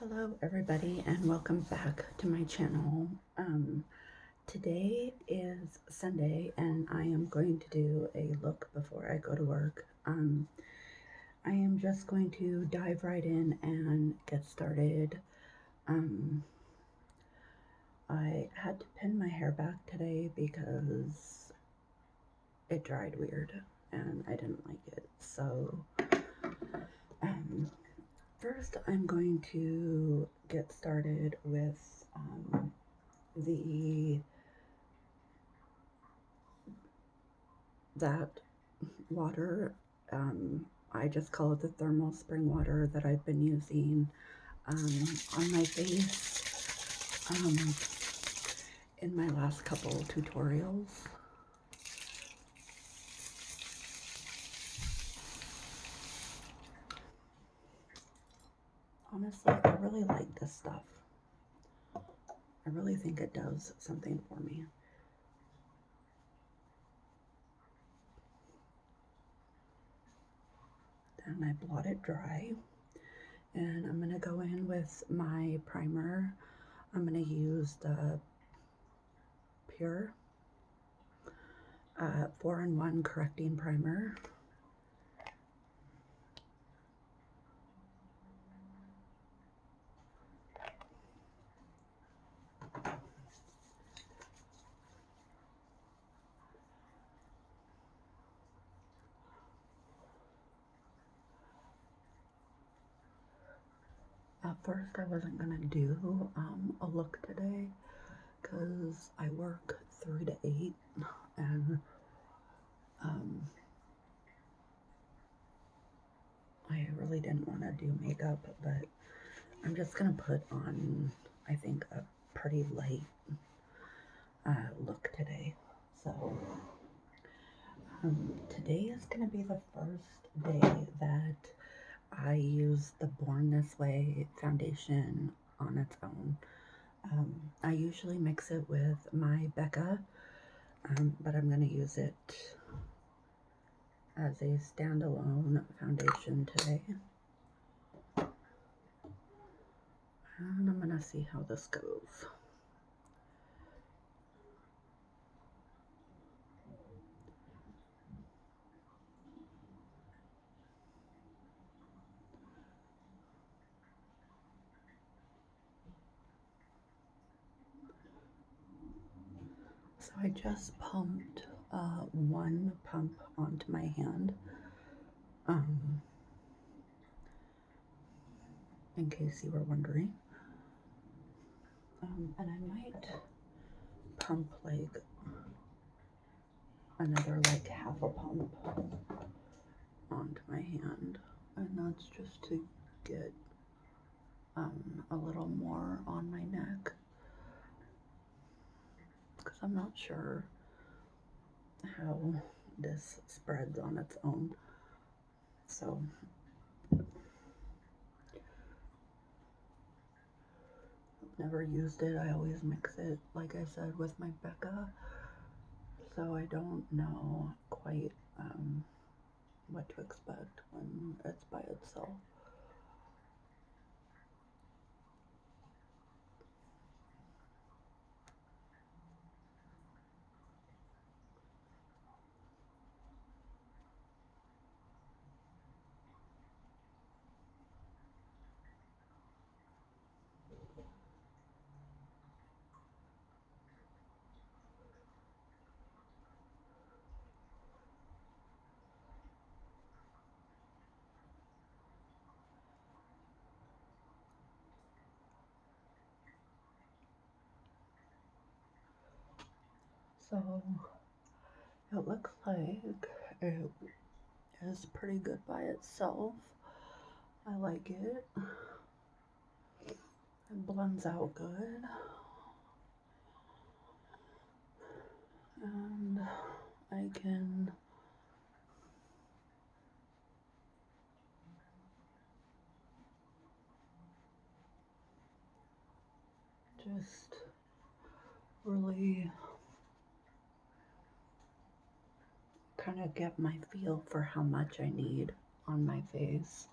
Hello everybody and welcome back to my channel. Today is Sunday and I am going to do a look before I go to work. I am just going to dive right in and get started. I had to pin my hair back today because it dried weird and I didn't like it. So first I'm going to get started with the that water. I just call it the thermal spring water that I've been using on my face in my last couple tutorials. Honestly, I really like this stuff. I really think it does something for me. Then I blot it dry. And I'm going to go in with my primer. I'm going to use the Pure 4-in-1 Correcting Primer. At first I wasn't going to do a look today because I work 3 to 8 and I really didn't want to do makeup, but I'm just going to put on, I think, a pretty light look today. So today is going to be the first day that I use the Born This Way foundation on its own. I usually mix it with my Becca, but I'm going to use it as a standalone foundation today. And I'm going to see how this goes. So I just pumped one pump onto my hand, in case you were wondering. And I might pump like another like half a pump onto my hand, and that's just to get a little more on my neck, because I'm not sure how this spreads on its own. So I've never used it. I always mix it, like I said, with my Becca, so I don't know quite what to expect when it's by itself. So it looks like it is pretty good by itself. I like it. It blends out good. And I can just really kind of get my feel for how much I need on my face.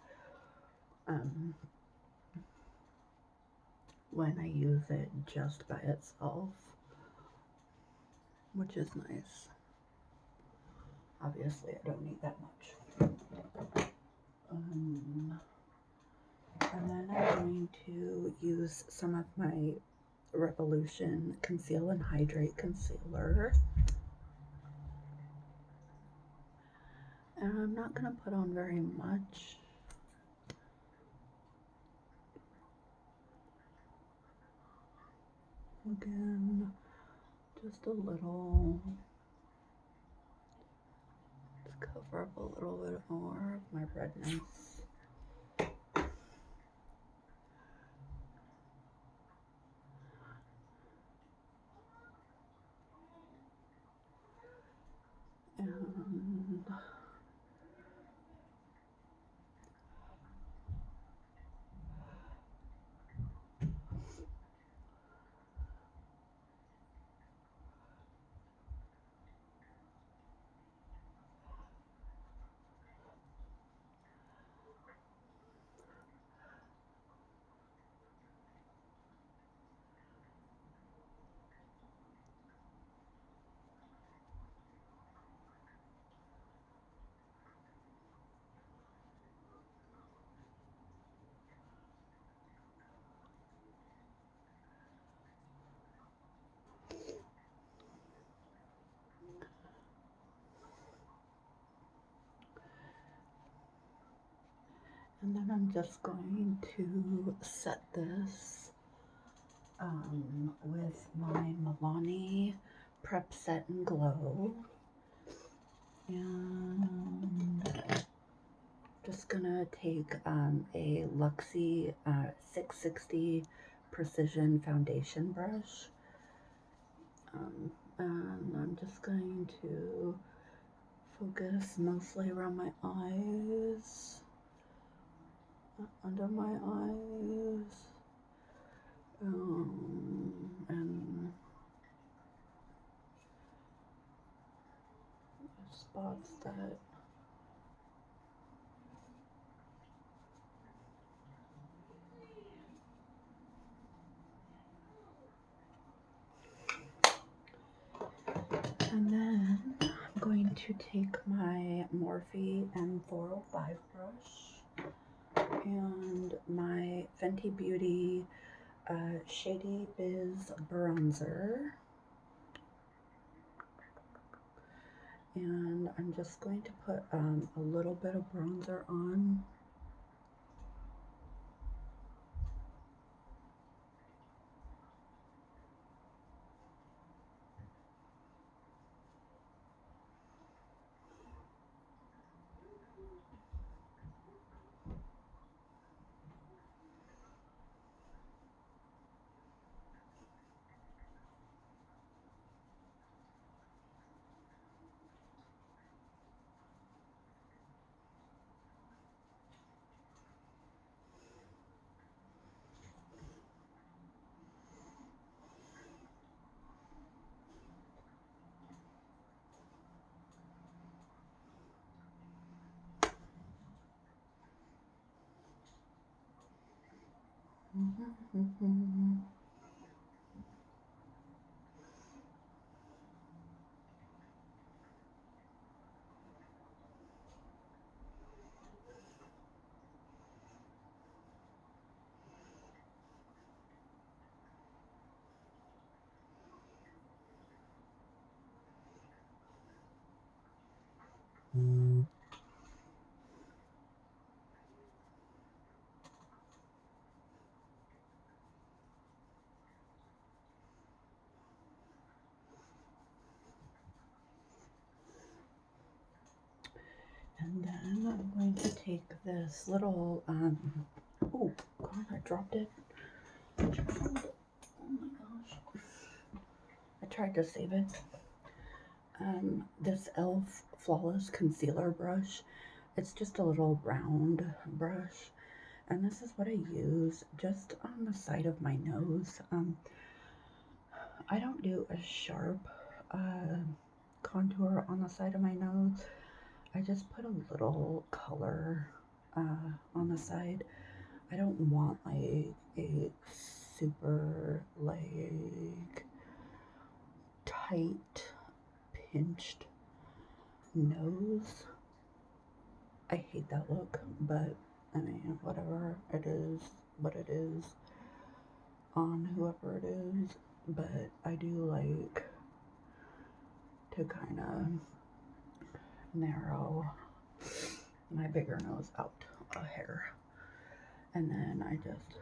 when I use it just by itself, which is nice. Obviously, I don't need that much. And then I'm going to use some of my Revolution Conceal and Hydrate Concealer. And I'm not going to put on very much. Again, just a little. Let's cover up a little bit more of my redness. And then I'm just going to set this with my Milani Prep Set and Glow. And just gonna take a Luxie 660 Precision Foundation brush. And I'm just going to focus mostly around my eyes, under my eyes, and spots that and then I'm going to take my Morphe M405 brush and my Fenty Beauty Shady Biz bronzer, and I'm just going to put a little bit of bronzer on. And then I'm going to take this little, oh God, I dropped it. Oh my gosh. I tried to save it. This e.l.f. Flawless Concealer brush. It's just a little round brush. And this is what I use just on the side of my nose. I don't do a sharp contour on the side of my nose. I just put a little color on the side. I don't want like a super like tight, pinched nose. I hate that look, but I mean, whatever, it is what it is on whoever it is. But I do like to kind of narrow my bigger nose out a hair, and then I just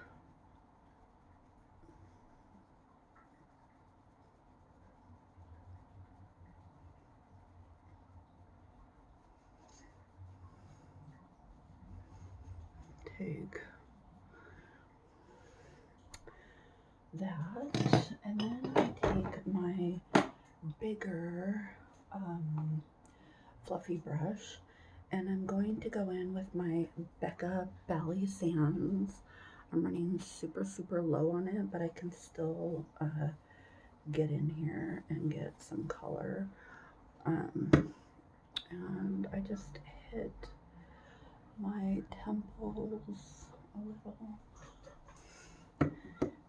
take that, and then I take my bigger fluffy brush, and I'm going to go in with my Becca Bally Sands. I'm running super, super low on it, but I can still get in here and get some color. And I just hit my temples a little,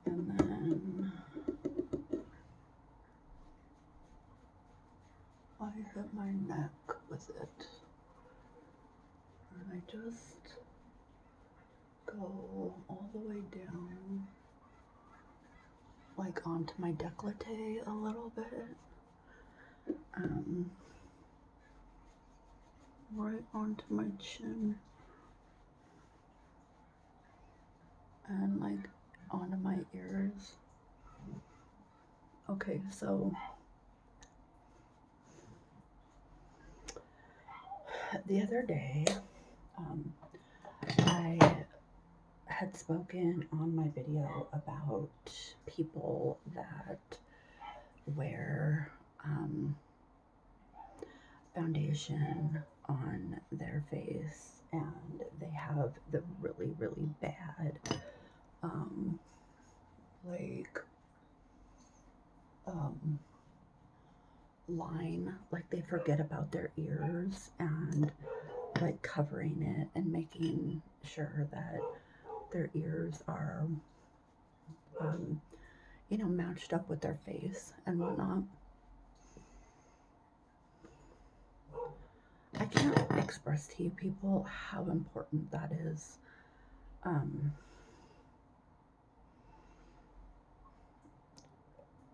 and then I hit my neck with it, and I just go all the way down, like onto my décolleté a little bit, right onto my chin, and like onto my ears. Okay, so the other day, I had spoken on my video about people that wear foundation on their face, and they have the really, really bad like line, like they forget about their ears, and like covering it and making sure that their ears are you know, matched up with their face and whatnot. I can't express to you people how important that is.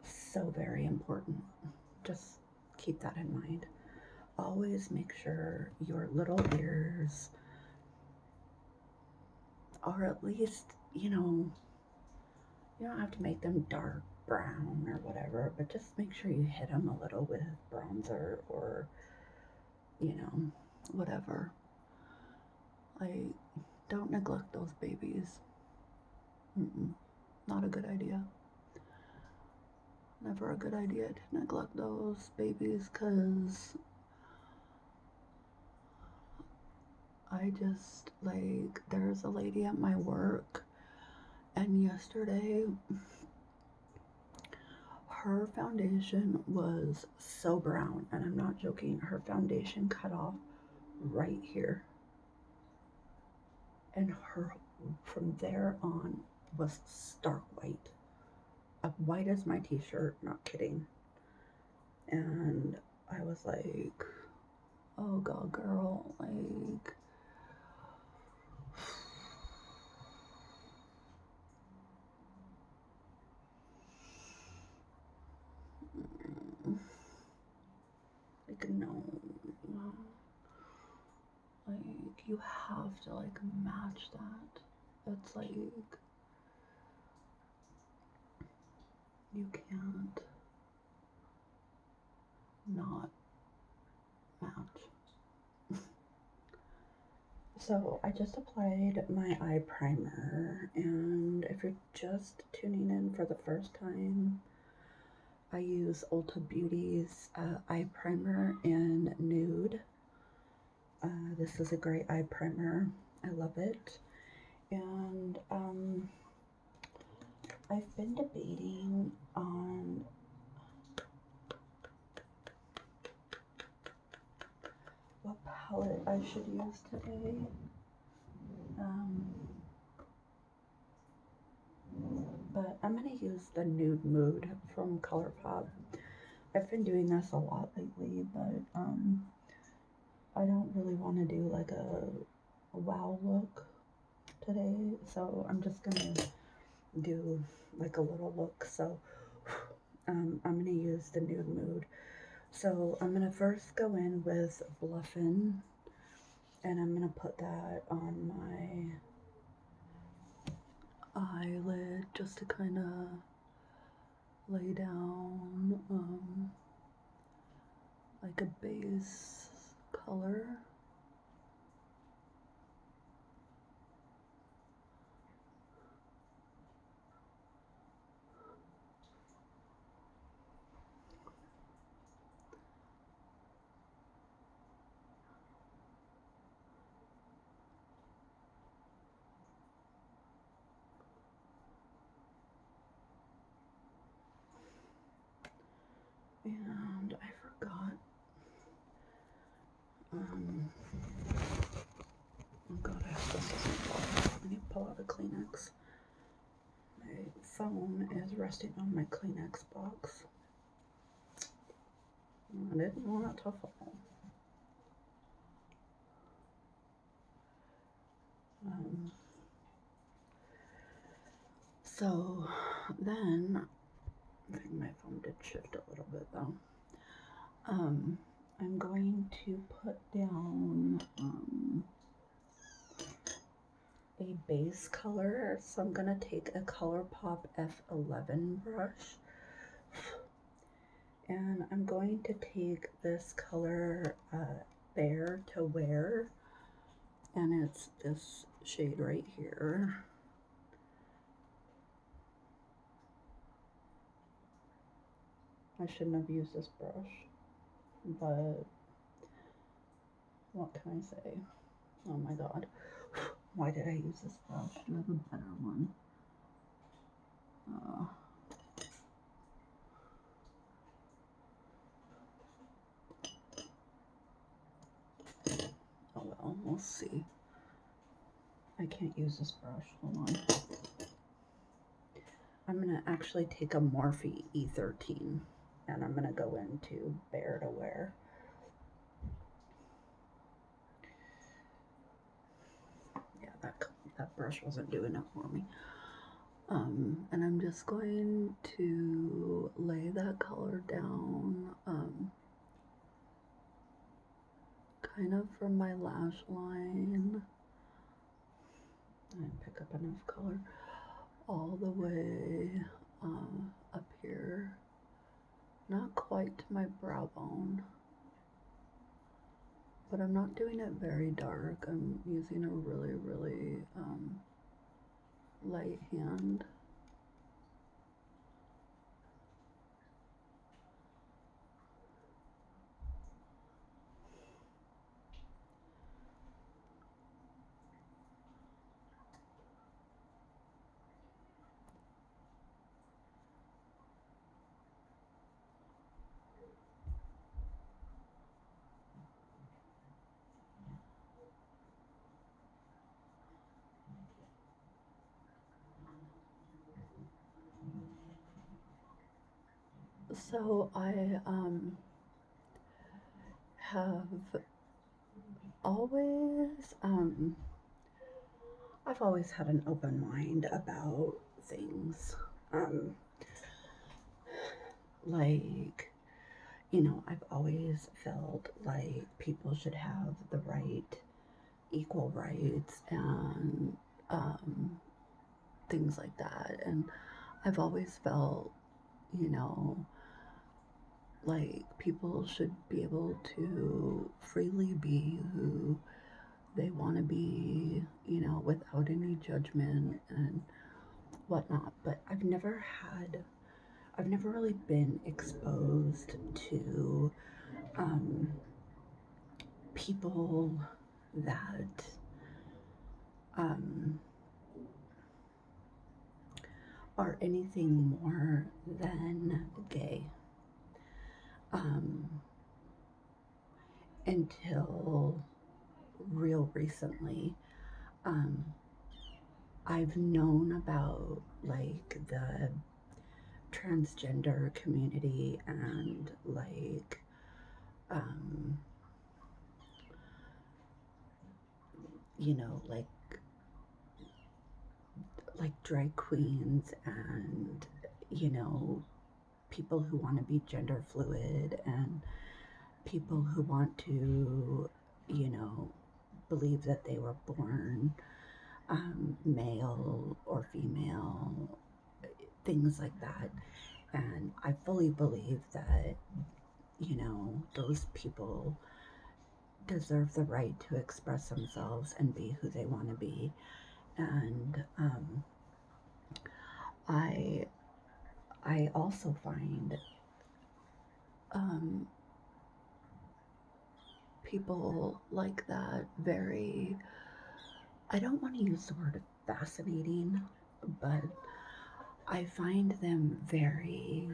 So very important. Just keep that in mind. Always make sure your little ears are at least, you know, you don't have to make them dark brown or whatever, but just make sure you hit them a little with bronzer or, you know, whatever. Like, don't neglect those babies. Not a good idea. Never a good idea to neglect those babies, because I just, like, there's a lady at my work, and yesterday her foundation was so brown, and I'm not joking, her foundation cut off right here, and her from there on was stark white, white as my t-shirt, not kidding. And I was like, oh god, girl, like, like, no, like, you have to like match that. It's like, you can't not match. So I just applied my eye primer, and if you're just tuning in for the first time, I use Ulta Beauty's eye primer in Nude. This is a great eye primer. I love it. And I've been debating on what palette I should use today. but I'm gonna use the Nude Mood from ColourPop. I've been doing this a lot lately, but I don't really want to do like a wow look today, so I'm just gonna do like a little look. So I'm gonna use the Nude Mood. So I'm gonna first go in with Bluffin', and I'm gonna put that on my eyelid just to kind of lay down like a base color. And I forgot, oh god, I hope this doesn't fall out. I need to pull out a Kleenex. My phone is resting on my Kleenex box. I didn't want it to fall. So then, I think my phone did shift a little bit though. I'm going to put down a base color. So I'm gonna take a ColourPop F11 brush, and I'm going to take this color Bare to Wear, and it's this shade right here. I shouldn't have used this brush, but what can I say? Oh my god. Why did I use this brush? Do I have a better one? Oh well, we'll see. I can't use this brush. Hold on. I'm gonna actually take a Morphe E13, and I'm gonna go into Bare to Wear. Yeah, that brush wasn't doing it for me. And I'm just going to lay that color down, kind of from my lash line. And pick up enough color all the way up here, not quite to my brow bone, but I'm not doing it very dark. I'm using a really, really light hand. So I have always I've always had an open mind about things. Like, you know, I've always felt like people should have the right, equal rights, and things like that. And I've always felt, you know, like people should be able to freely be who they want to be, you know, without any judgment and whatnot. But I've never really been exposed to people that are anything more than gay until real recently. I've known about like the transgender community and um, you know, like drag queens and, you know, people who want to be gender fluid and people who want to, you know, believe that they were born male or female, things like that. And I fully believe that, you know, those people deserve the right to express themselves and be who they want to be. And I I also find um, people like that very, I don't want to use the word fascinating, but I find them very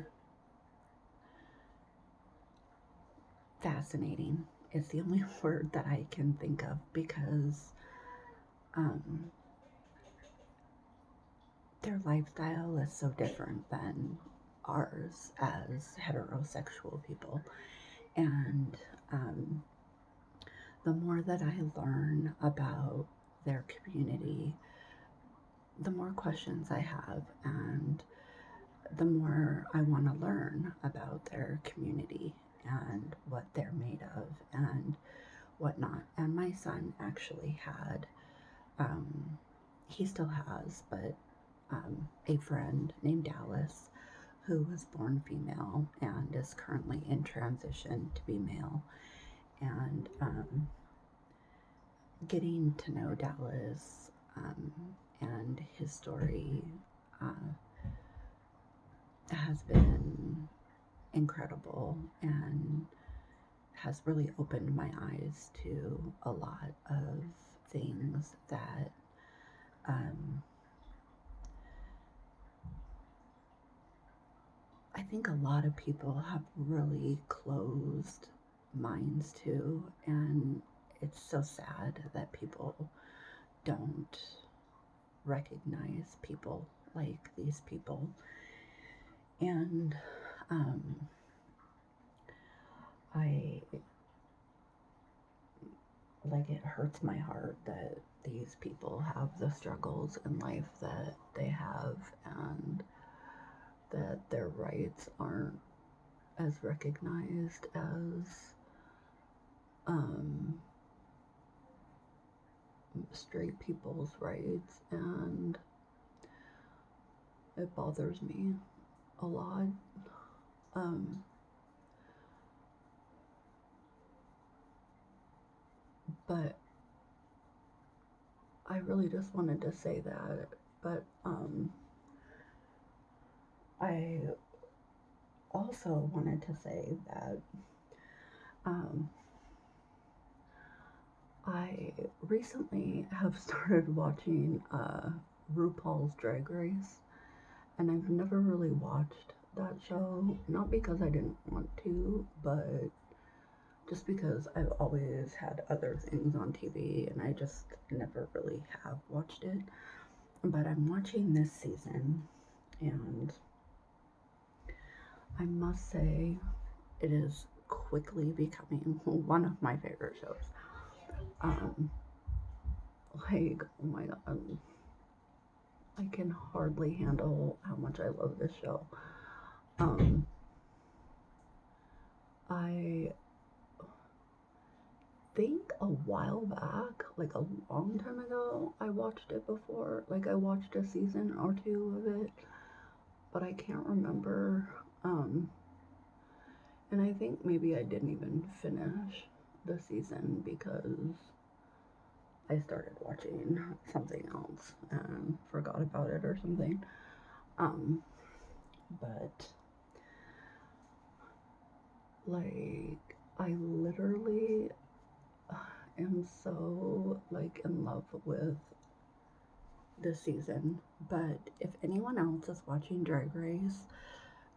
fascinating. It's the only word that I can think of because um, their lifestyle is so different than ours as heterosexual people. And um, the more that I learn about their community, the more questions I have, and the more I want to learn about their community and what they're made of and whatnot. And my son actually had, um, he still has, but a friend named Dallas who was born female and is currently in transition to be male. And getting to know Dallas and his story uh, has been incredible and has really opened my eyes to a lot of things that um, I think a lot of people have really closed minds to, and it's so sad that people don't recognize people like these people. And um, I like it hurts my heart that these people have the struggles in life that they have and that their rights aren't as recognized as um, straight people's rights, and it bothers me a lot. Um, but I really just wanted to say that. But I also wanted to say that um, I recently have started watching RuPaul's Drag Race, and I've never really watched that show, not because I didn't want to, but just because I've always had other things on TV and I just never really have watched it. But I'm watching this season, and I must say it is quickly becoming one of my favorite shows. Um, oh my god, I can hardly handle how much I love this show. Um, I think a while back, like a long time ago, I watched it before. Like I watched a season or two of it, but I can't remember. Um, and I think maybe I didn't even finish the season because I started watching something else and forgot about it or something. Um, but like I literally am so like in love with this season. But if anyone else is watching Drag Race,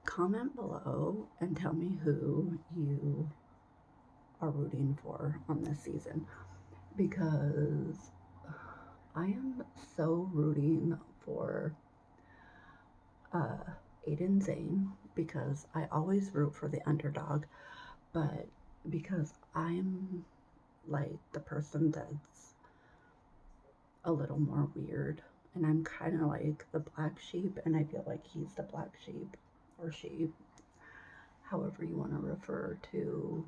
comment below and tell me who you are rooting for on this season, because I am so rooting for uh, Aiden Zane because I always root for the underdog, but because I'm like the person that's a little more weird, and I'm kind of like the black sheep, and I feel like he's the black sheep or she, however you want to refer to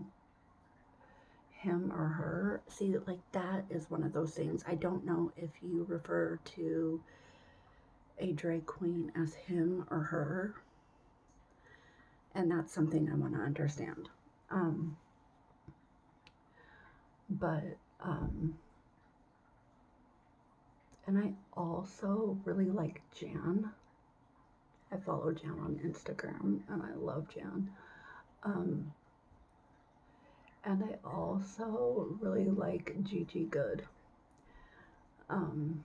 him or her. See, like that is one of those things. I don't know if you refer to a drag queen as him or her, and that's something I want to understand. Um, but and I also really like Jan. I follow Jan on Instagram, and I love Jan. Um, and I also really like Gigi Good. Um,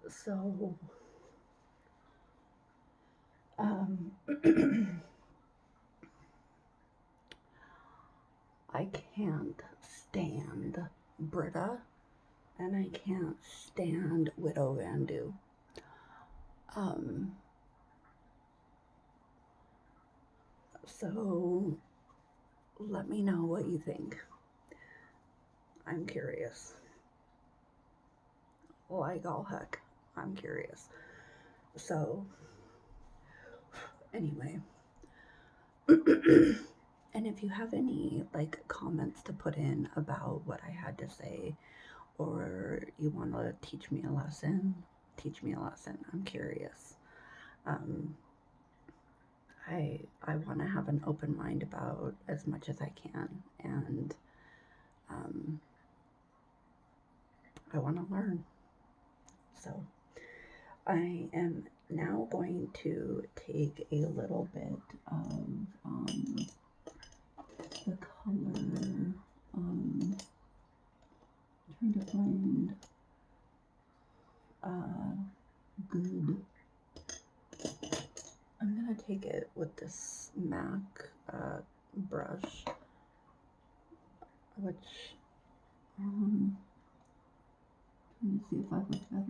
so um, I can't stand Britta, and I can't stand Widow Vandu. Um, so let me know what you think. I'm curious. Like all heck, I'm curious. So, anyway. And if you have any like comments to put in about what I had to say, or you want to teach me a lesson, teach me a lesson. I'm curious. Um, I want to have an open mind about as much as I can, and um, I want to learn. So I am now going to take a little bit of the color. Trying to find good. I'm gonna take it with this MAC brush, which let me see if I have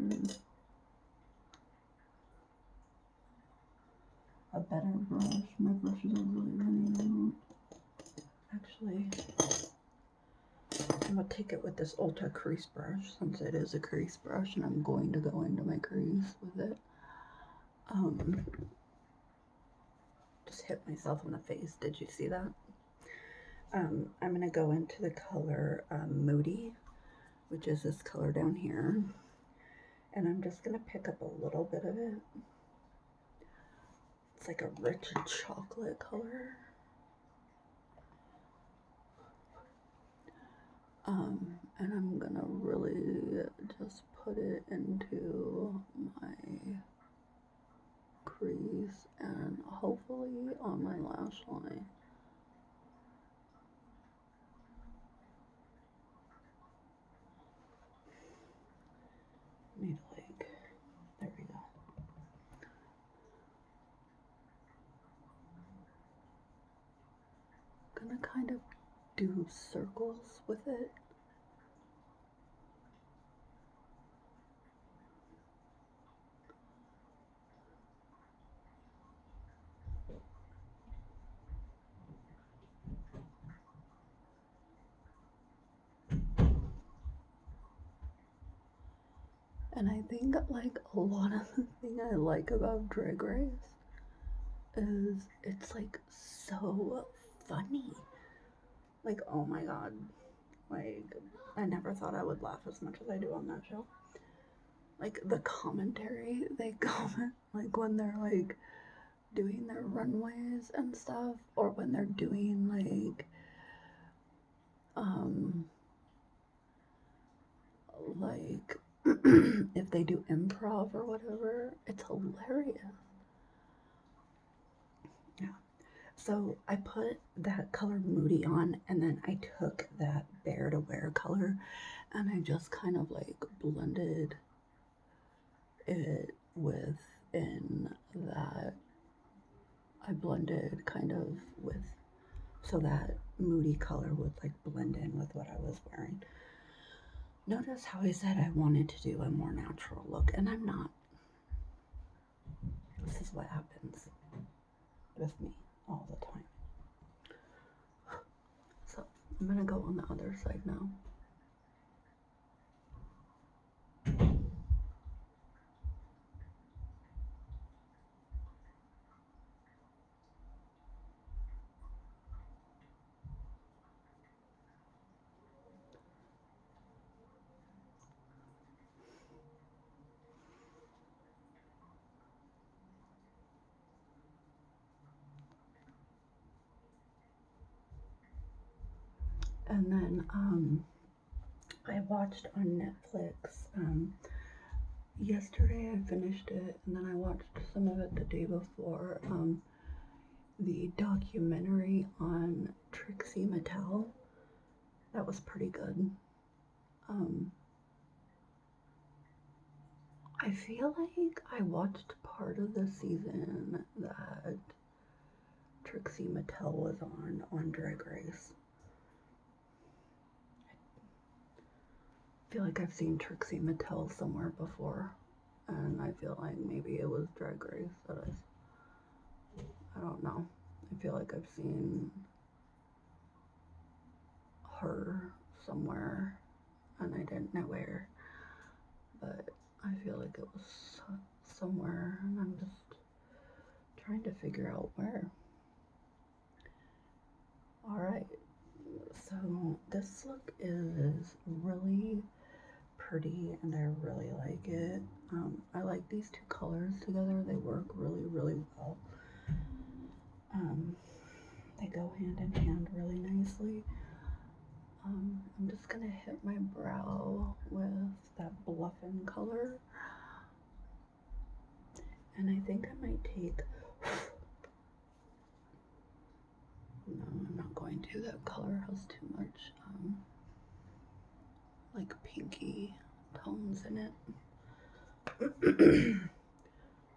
a better brush. My brushes are really running out. Actually, I'm gonna take it with this Ulta crease brush since it is a crease brush, and I'm going to go into my crease with it. Just hit myself in the face. Did you see that? I'm gonna go into the color Moody, which is this color down here, and I'm just gonna pick up a little bit of it. It's like a rich chocolate color. And I'm gonna really just put it into my crease and hopefully on my lash line. Maybe like, there we go. Gonna kind of do circles with it. And I think like a lot of the thing I like about Drag Race is it's like so funny. Like, oh my god. Like, I never thought I would laugh as much as I do on that show. Like, the commentary they comment, like, when they're, like, doing their runways and stuff, or when they're doing, like, if they do improv or whatever, it's hilarious. Yeah. So I put that color Moody on, and then I took that Bare to Wear color, and I just kind of like blended it within that. I blended kind of with, so that Moody color would like blend in with what I was wearing. Notice how I said I wanted to do a more natural look, and I'm not. what happens with me all the time. So I'm gonna go on the other side now. And then I watched on Netflix. Yesterday I finished it, and then I watched some of it the day before. The documentary on Trixie Mattel. That was pretty good. I feel like I watched part of the season that Trixie Mattel was on Drag Race. I feel like I've seen Trixie Mattel somewhere before, and I feel like maybe it was Drag Race that I don't know. I feel like I've seen her somewhere, and I didn't know where, but I feel like it was somewhere, and I'm just trying to figure out where. Alright, so this look is really pretty, and I really like it. I like these two colors together. They work really, really well. They go hand in hand really nicely. I'm just gonna hit my brow with that bluffin' color. And I think I might take, no, I'm not going to. That color has too much, like pinky tones in it.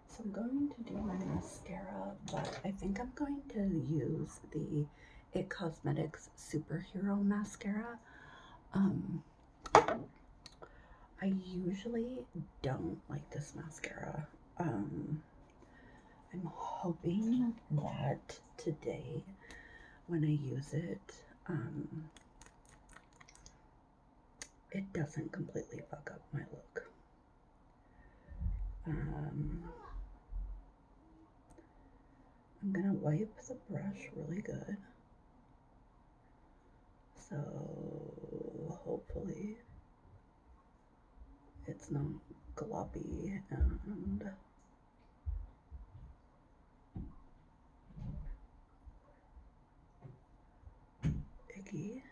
So I'm going to do my mascara, but I think I'm going to use the IT Cosmetics Superhero Mascara. I usually don't like this mascara. I'm hoping that today, when I use it, it doesn't completely fuck up my look. I'm gonna wipe the brush really good. So hopefully it's not gloppy and icky.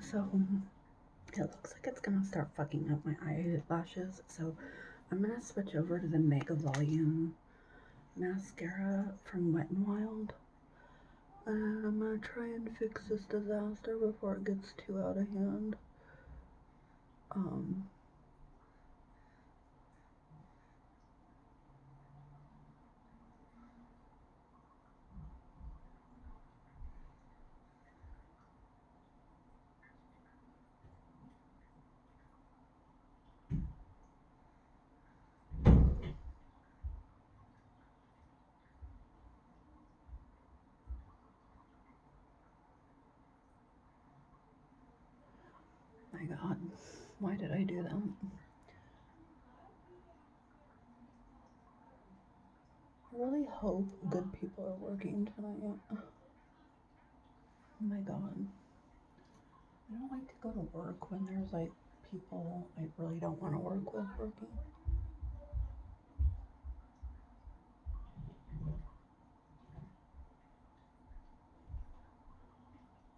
So it looks like it's gonna start fucking up my eyelashes, so I'm gonna switch over to the Mega Volume mascara from Wet n Wild. And I'm gonna try and fix this disaster before it gets too out of hand. I my god. Why did I do that? I really hope good people are working tonight. Oh my god. I don't like to go to work when there's like people I really don't want to work with working.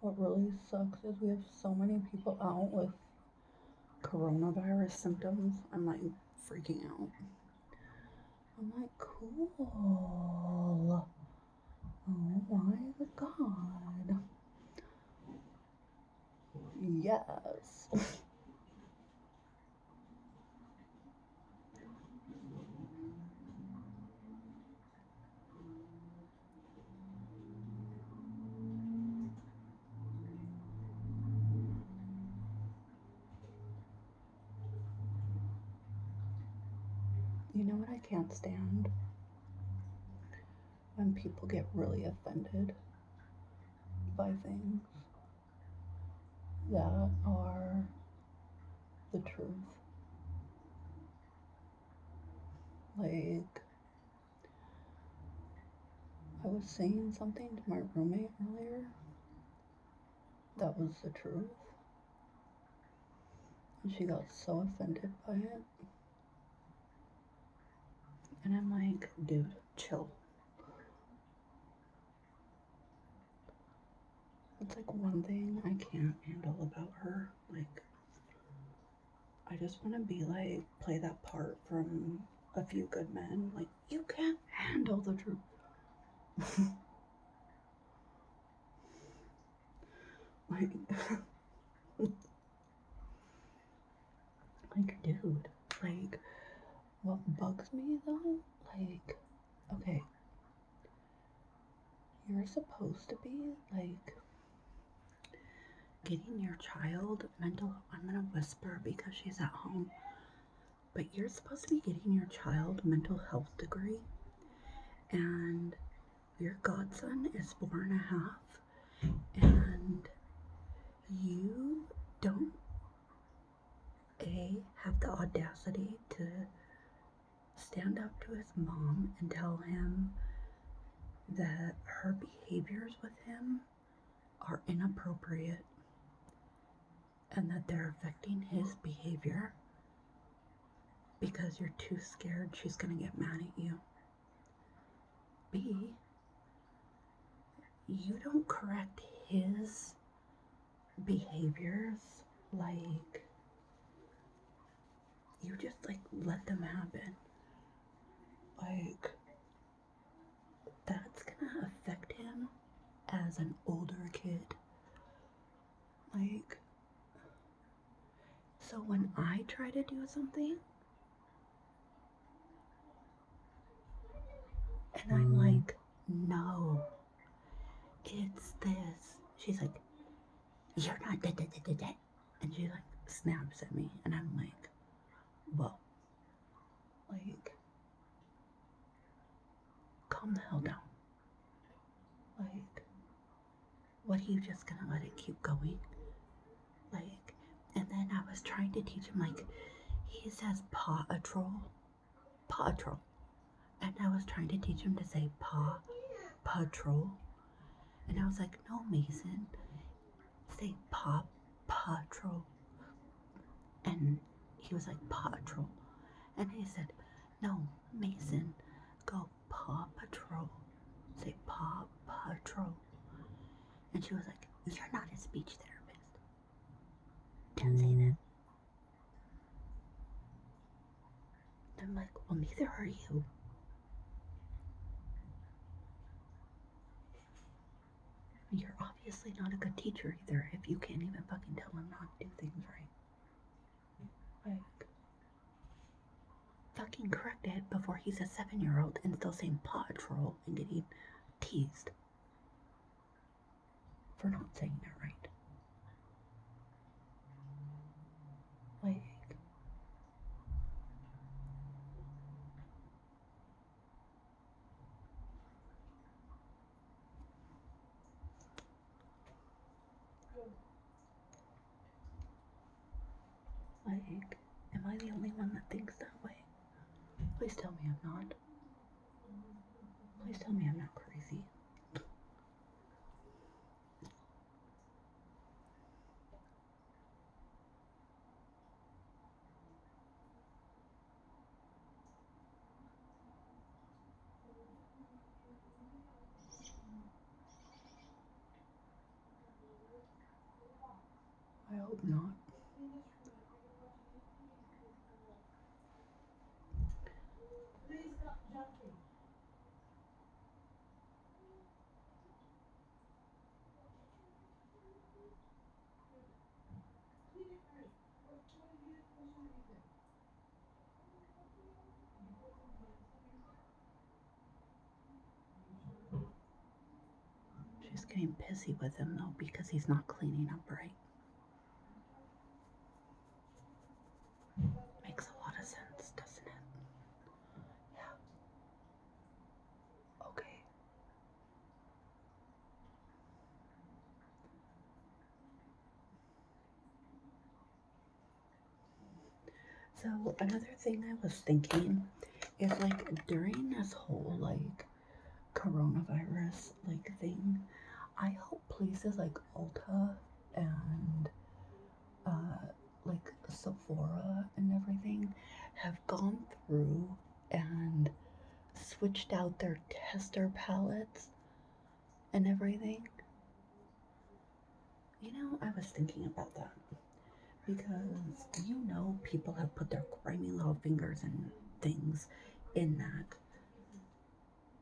What really sucks is we have so many people out with coronavirus symptoms. I'm like freaking out. I'm like, cool. Oh my god. Yes. You know what I can't stand? When people get really offended by things that are the truth. Like, I was saying something to my roommate earlier that was the truth, and she got so offended by it. And I'm like, dude, chill. It's like one thing I can't handle about her. Like, I just want to be like, play that part from A Few Good Men. Like, you can't handle the truth. Like, like, dude, like, what bugs me though, like, okay, you're supposed to be like getting your child mental, I'm gonna whisper because she's at home, but you're supposed to be getting your child mental health degree, and your godson is 4.5, and you don't have the audacity to stand up to his mom and tell him that her behaviors with him are inappropriate and that they're affecting his behavior because you're too scared she's gonna get mad at you. B, you don't correct his behaviors, like, you just like let them happen. Like, that's gonna affect him as an older kid. Like, so when I try to do something and I'm like, no, it's this, she's like, you're not da da da da da, and she like snaps at me, and I'm like, well, like, calm the hell down. Like, what are you just gonna let it keep going? Like, and then I was trying to teach him, like, he says paw patrol, and I was trying to teach him to say paw patrol, and I was like, no, Mason, say paw patrol, and he was like paw patrol, and I said, no, Mason, go paw patrol, say paw patrol, and she was like, you're not a speech therapist, don't say that. I'm like, well, neither are you. You're obviously not a good teacher either if you can't even fucking tell him not to do things right. Like, fucking correct it before he's a 7-year-old and still saying paw patrol and getting teased for not saying it right. Like, Like, am I the only one that thinks that way? Please tell me I'm not. Please tell me I'm not crazy. I hope not. She's getting pissy with him though because he's not cleaning up right. Makes a lot of sense, doesn't it? Yeah. Okay. So another thing I was thinking is like during this whole like coronavirus like thing, I hope places like Ulta and like Sephora and everything have gone through and switched out their tester palettes and everything. You know, I was thinking about that because you know people have put their grimy little fingers and things in that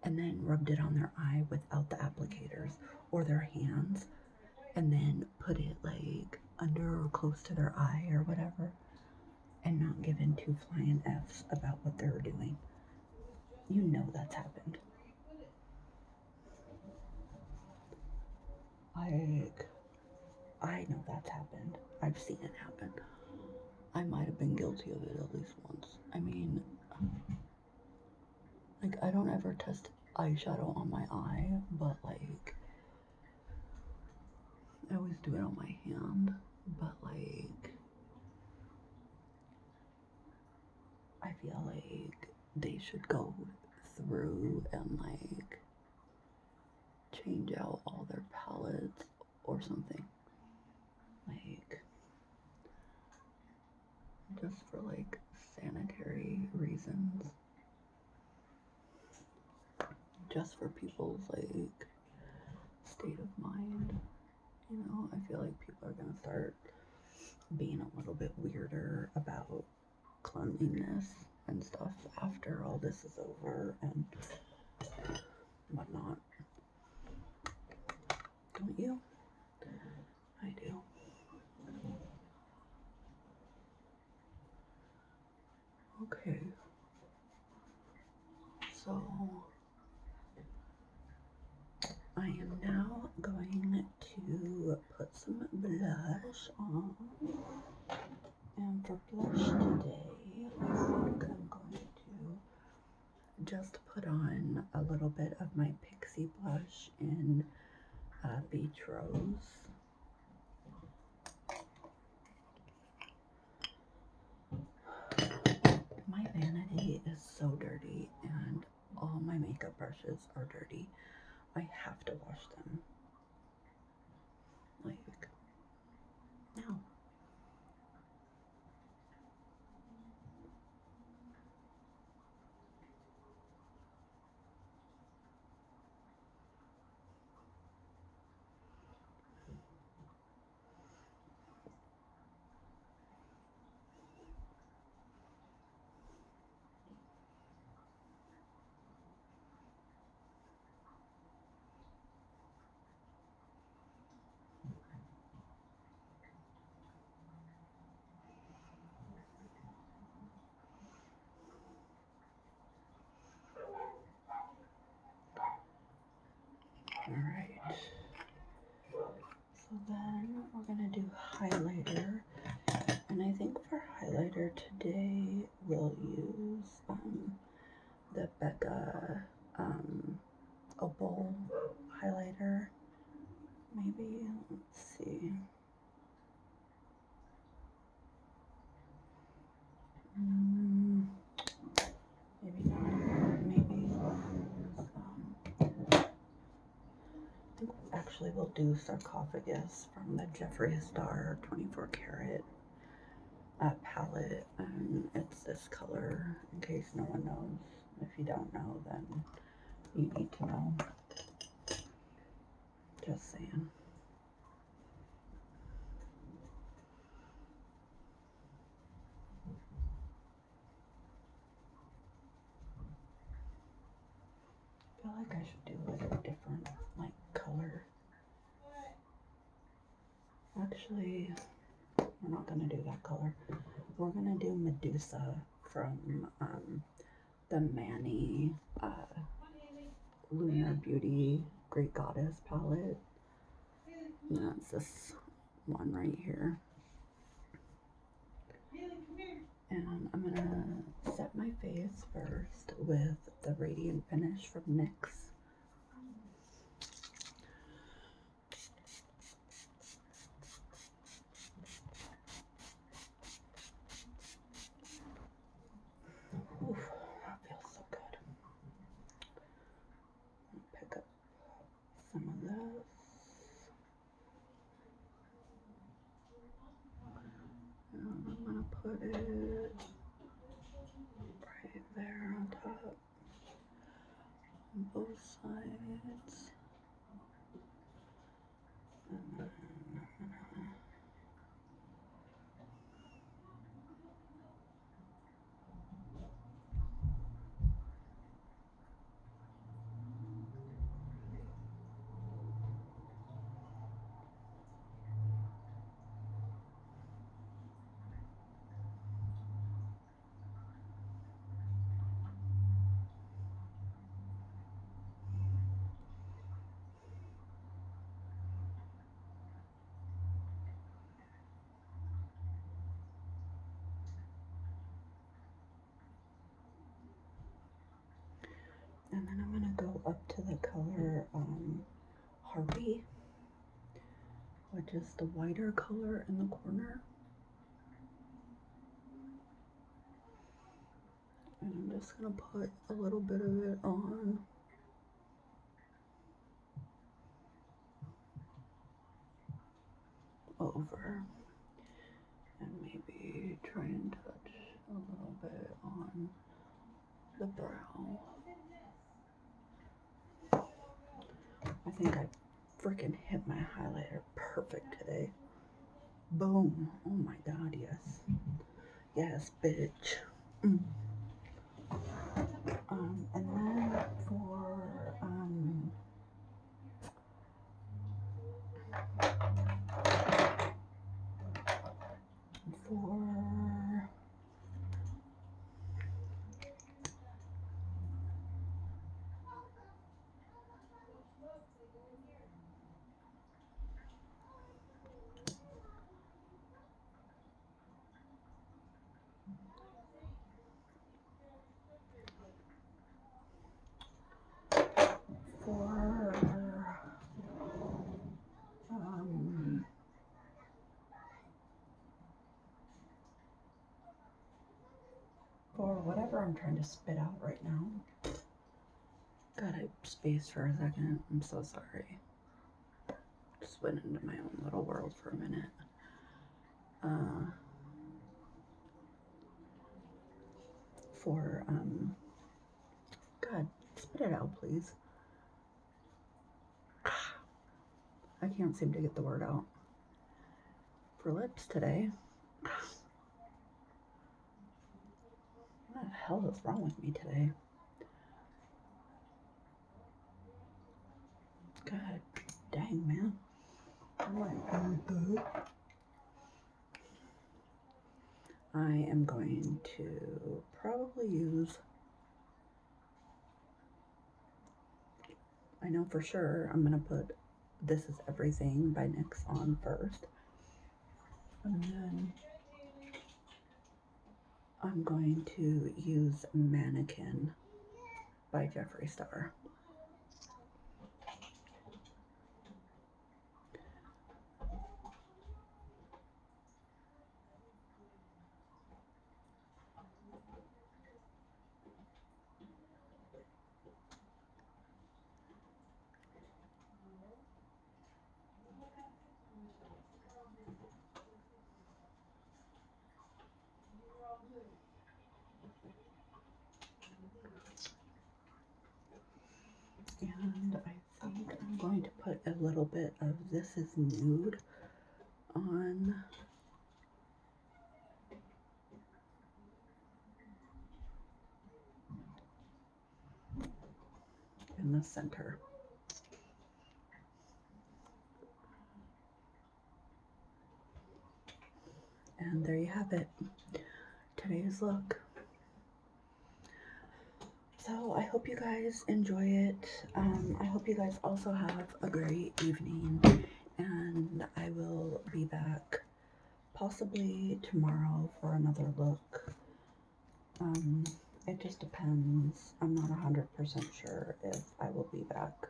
and then rubbed it on their eye without the applicators or their hands and then put it like under or close to their eye or whatever and not given two flying F's about what they're doing. You know that's happened. Like, I know that's happened. I've seen it happen. I might have been guilty of it at least once. I mean, like, I don't ever test eyeshadow on my eye, but like, I always do it on my hand. But like, I feel like they should go through and like change out all their palettes or something. Like, just for like sanitary reasons. Just for people's like state of mind. You know, I feel like people are gonna start being a little bit weirder about cleanliness and stuff after all this is over and whatnot. Don't you? I do. Okay. So I am now going to put some blush on. And for blush today, I think I'm going to just put on a little bit of my Pixie blush in Beach Rose. My vanity is so dirty and all my makeup brushes are dirty. I have to wash them. Like, no. Alright. So then we're gonna do highlighter. And I think for highlighter today, we'll use the Becca Opal highlighter. Maybe, let's see. actually will do Sarcophagus from the Jeffree Star 24 karat palette. It's this color, in case no one knows. If you don't know, then you need to know. Just saying. I feel like I should do like a different like color. Actually, we're not gonna do that color. We're gonna do Medusa from the Manny Lunar Beauty Great Goddess palette. And that's this one right here. And I'm gonna set my face first with the Radiant Finish from NYX. Oof, that feels so good. Pick up some of this. And I'm gonna put it right there on top, on both sides. And then I'm gonna go up to the color Harvey, which is the whiter color in the corner. And I'm just gonna put a little bit of it on. Over. And maybe try and touch a little bit on the brow. I think I freaking hit my highlighter perfect today. Boom. Oh my god, yes. Yes, bitch. And then for whatever I'm trying to spit out right now. God, I spaced for a second. I'm so sorry. Just went into my own little world for a minute. God, spit it out, please. I can't seem to get the word out. For lips today. What the hell is wrong with me today? God dang, man. I'm like, I am going to probably use, I know for sure I'm going to put This Is Everything by NYX on first. And then I'm going to use Mannequin by Jeffree Star. And I think I'm going to put a little bit of This Is Nude on in the center. And there you have it, today's look. So I hope you guys enjoy it. I hope you guys also have a great evening, and I will be back possibly tomorrow for another look. It just depends. I'm not 100% sure if I will be back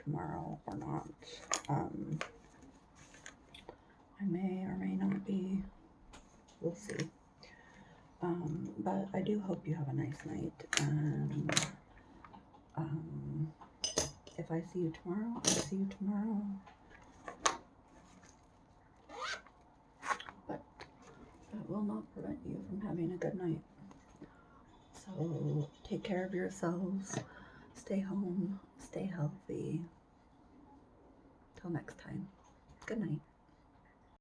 tomorrow or not. I may or may not be. We'll see. But I do hope you have a nice night, and if I see you tomorrow, I'll see you tomorrow. But that will not prevent you from having a good night. So take care of yourselves. Stay home. Stay healthy. Till next time. Good night.